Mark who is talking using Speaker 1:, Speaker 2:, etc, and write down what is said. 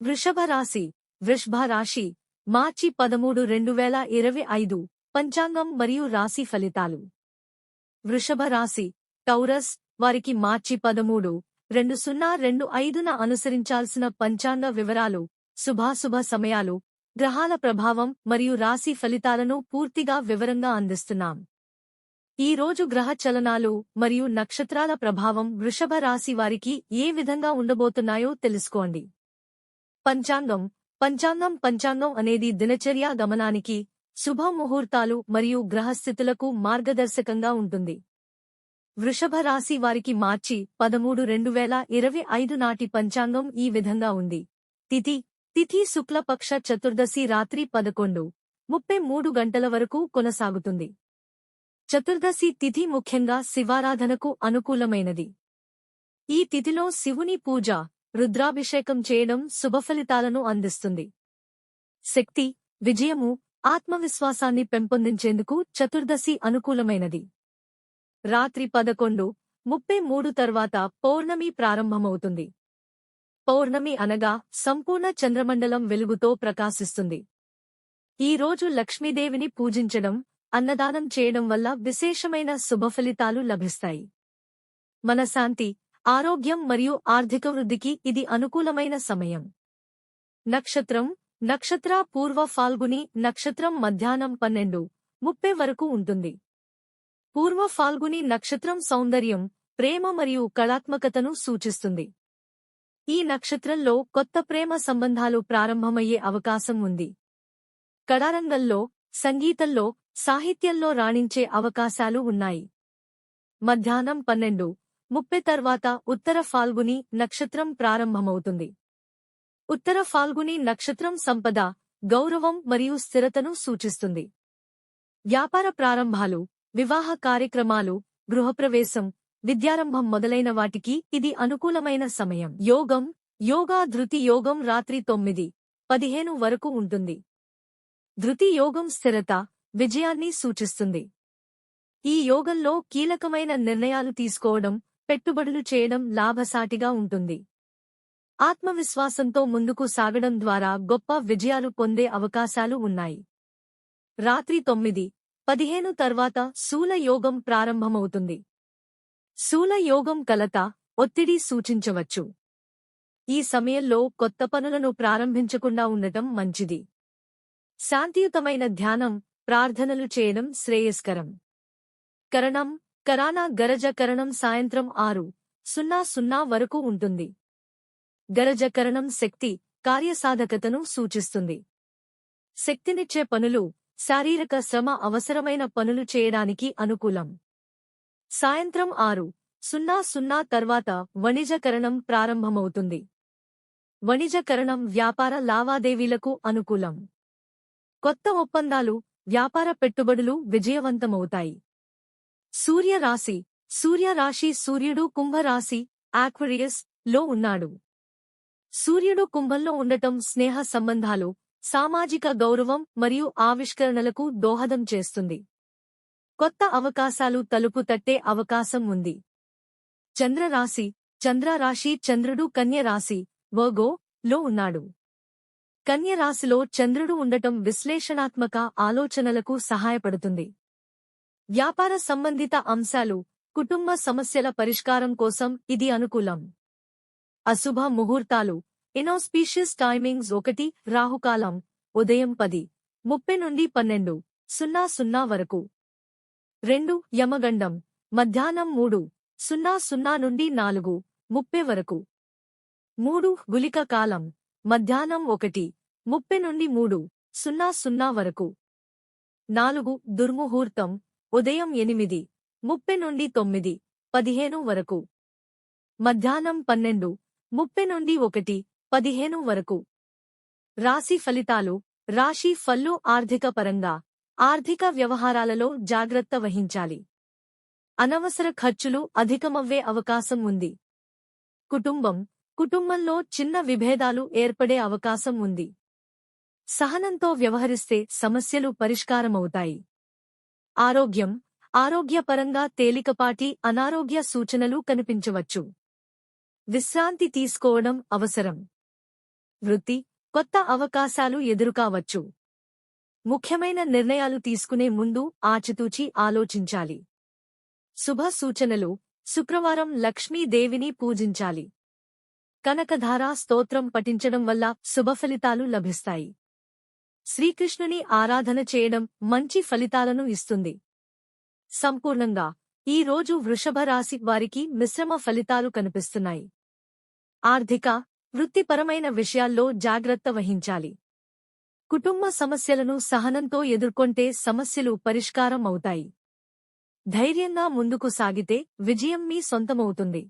Speaker 1: వృషభ రాశి వృషభ రాశి మార్చి 13 2025 పంచాంగం మరియు రాశి ఫలితాలు. వృషభ రాశి టౌరస్ వారికి మార్చి 13, 2025న అనుసరించాల్సిన పంచాంగ వివరాలు, శుభాశుభ సమయాలు, గ్రహాల ప్రభావం మరియు రాశి ఫలితాలను పూర్తిగా వివరంగా అందిస్తున్నాం. ఈ రోజు గ్రహ చలనాలు మరియు నక్షత్రాల ప్రభావం వృషభ రాశి వారికి ఏ విధంగా ఉండబోతున్నాయో తెలుసుకోండి. పంచాంగం అనేది దినచర్య గమనానికి, శుభ ముహూర్తాలు మరియు గ్రహస్థితులకు మార్గదర్శకంగా ఉంటుంది. వృషభ రాశి వారికి మార్చి 13, 2025 నాటి పంచాంగం ఈ విధంగా ఉంది. తిథి శుక్లపక్ష చతుర్దశి రాత్రి 11:33 గంటల వరకు కొనసాగుతుంది. చతుర్దశి తిథి ముఖ్యంగా శివారాధనకు అనుకూలమైనది. ఈ తిథిలో శివుని పూజ, రుద్రాభిషేకం చేయడం శుభఫలితాలను అందిస్తుంది. శక్తి, విజయము, ఆత్మవిశ్వాసాన్ని పెంపొందించేందుకు చతుర్దశి అనుకూలమైనది. రాత్రి 11:33 తర్వాత పౌర్ణమి ప్రారంభమవుతుంది. పౌర్ణమి అనగా సంపూర్ణ చంద్రమండలం వెలుగుతో ప్రకాశిస్తుంది. ఈ రోజు లక్ష్మీదేవిని పూజించడం, అన్నదానం చేయడం వల్ల విశేషమైన శుభఫలితాలు లభిస్తాయి. మనశ్శాంతి, ఆరోగ్యం మరియు ఆర్థిక వృద్ధికి ఇది అనుకూలమైన సమయం. నక్షత్ర పూర్వ ఫాల్గుని నక్షత్రం మధ్యాహ్నం 12:30 వరకు ఉంటుంది. పూర్వ ఫాల్గుని నక్షత్రం సౌందర్యం, ప్రేమ మరియు కళాత్మకతను సూచిస్తుంది. ఈ నక్షత్రంలో కొత్త ప్రేమ సంబంధాలు ప్రారంభమయ్యే అవకాశం ఉంది. కళారంగంలో, సంగీతంలో, సాహిత్యంలో రాణించే అవకాశాలు ఉన్నాయి. మధ్యాహ్నం 12:30 తర్వాత ఉత్తర ఫాల్గుని నక్షత్రం ప్రారంభమవుతుంది. ఉత్తర ఫాల్గుని నక్షత్రం సంపద, గౌరవం మరియు స్థిరతను సూచిస్తుంది. వ్యాపార ప్రారంభాలు, వివాహ కార్యక్రమాలు, గృహప్రవేశం, విద్యారంభం మొదలైన వాటికి ఇది అనుకూలమైన సమయం. యోగా ధృతి యోగం రాత్రి 9:15 వరకు ఉంటుంది. ధృతి యోగం స్థిరత, విజయాన్ని సూచిస్తుంది. ఈ యోగంలో కీలకమైన నిర్ణయాలు తీసుకోవడం, పెట్టుబడులు చేయడం లాభసాటిగా ఉంటుంది. ఆత్మవిశ్వాసంతో ముందుకు సాగడం ద్వారా గొప్ప విజయాలు పొందే అవకాశాలు ఉన్నాయి. రాత్రి 9:15 తర్వాత శూల యోగం ప్రారంభమవుతుంది. శూల యోగం కలత, ఒత్తిడి సూచించవచ్చు. ఈ సమయంలో కొత్త పనులను ప్రారంభించకుండా ఉండటం మంచిది. శాంతియుతమైన ధ్యానం, ప్రార్థనలు చేయడం శ్రేయస్కరం. కరానా గరజ కరణం సాయంత్రం 6:00 వరకు ఉంటుంది. గరజ కరణం శక్తి, కార్యసాధకతను సూచిస్తుంది. శక్తినిచ్చే పనులు, శారీరక శ్రమ అవసరమైన పనులు చేయడానికి అనుకూలం. సాయంత్రం 6:00 తర్వాత వణిజకరణం ప్రారంభమవుతుంది. వణిజకరణం వ్యాపార లావాదేవీలకు అనుకూలం. కొత్త ఒప్పందాలు, వ్యాపార పెట్టుబడులు విజయవంతమవుతాయి. సూర్యరాశి సూర్యుడు కుంభరాశి ఆక్వేరియస్ లో ఉన్నాడు. సూర్యుడు కుంభంలో ఉండటం స్నేహ సంబంధాలు, సామాజిక గౌరవం మరియు ఆవిష్కరణలకు దోహదం చేస్తుంది. కొత్త అవకాశాలు తలుపు తట్టే అవకాశం ఉంది. చంద్రరాశి చంద్రుడు కన్య రాశి వర్గో లో ఉన్నాడు. కన్య రాశిలో చంద్రుడు ఉండటం విశ్లేషణాత్మక ఆలోచనలకు సహాయపడుతుంది. వ్యాపార సంబంధిత అంశాలు, కుటుంబ సమస్యల పరిష్కారం కోసం ఇది అనుకూలం. అశుభ ముహూర్తాలు, ఇనౌస్పీషియస్ టైమింగ్స్ 1 రాహుకాలం ఉదయం 10:30 నుండి 12:00 వరకు. 2 యమగండం మధ్యాహ్నం 3:00 నుండి 4:30 వరకు. 3 గుళిక కాలం మధ్యాహ్నం 1:30 నుండి 3:00 వరకు. 4 దుర్ముహూర్తం ఉదయం 8:30 నుండి 9:15 వరకు. మధ్యాహ్నం 12:30 నుండి 1:15 వరకు. రాశి ఫలితాలు. రాశి ఫల్లు ఆర్థిక పరంగా, ఆర్థిక వ్యవహారాలలో జాగ్రత్త వహించాలి. అనవసర ఖర్చులు అధికమవ్వే అవకాశం ఉంది. కుటుంబంలో చిన్న విభేదాలు ఏర్పడే అవకాశం ఉంది. సహనంతో వ్యవహరిస్తే సమస్యలు పరిష్కారమవుతాయి. ఆరోగ్యపరంగా తేలికపాటి అనారోగ్య సూచనలు కనిపించవచ్చు. విశ్రాంతి తీసుకోవడం అవసరం. వృత్తి, కొత్త అవకాశాలు ఎదురుకావచ్చు. ముఖ్యమైన నిర్ణయాలు తీసుకునే ముందు ఆచితూచి ఆలోచించాలి. శుభ సూచనలు: శుక్రవారం లక్ష్మీదేవిని పూజించాలి. కనకధార స్తోత్రం పఠించడం వల్ల శుభఫలితాలు లభిస్తాయి. శ్రీకృష్ణుని ఆరాధన చేయడం మంచి ఫలితాలను ఇస్తుంది. సంపూర్ణంగా ఈ రోజు వృషభ రాశి వారికి మిశ్రమ ఫలితాలు కనిపిస్తున్నాయి. ఆర్థిక, వృత్తిపరమైన విషయాల్లో జాగ్రత్త వహించాలి. కుటుంబ సమస్యలను సహనంతో ఎదుర్కొంటే సమస్యలు పరిష్కారం అవుతాయి. ధైర్యంగా ముందుకు సాగితే విజయం మీ సొంతమవుతుంది.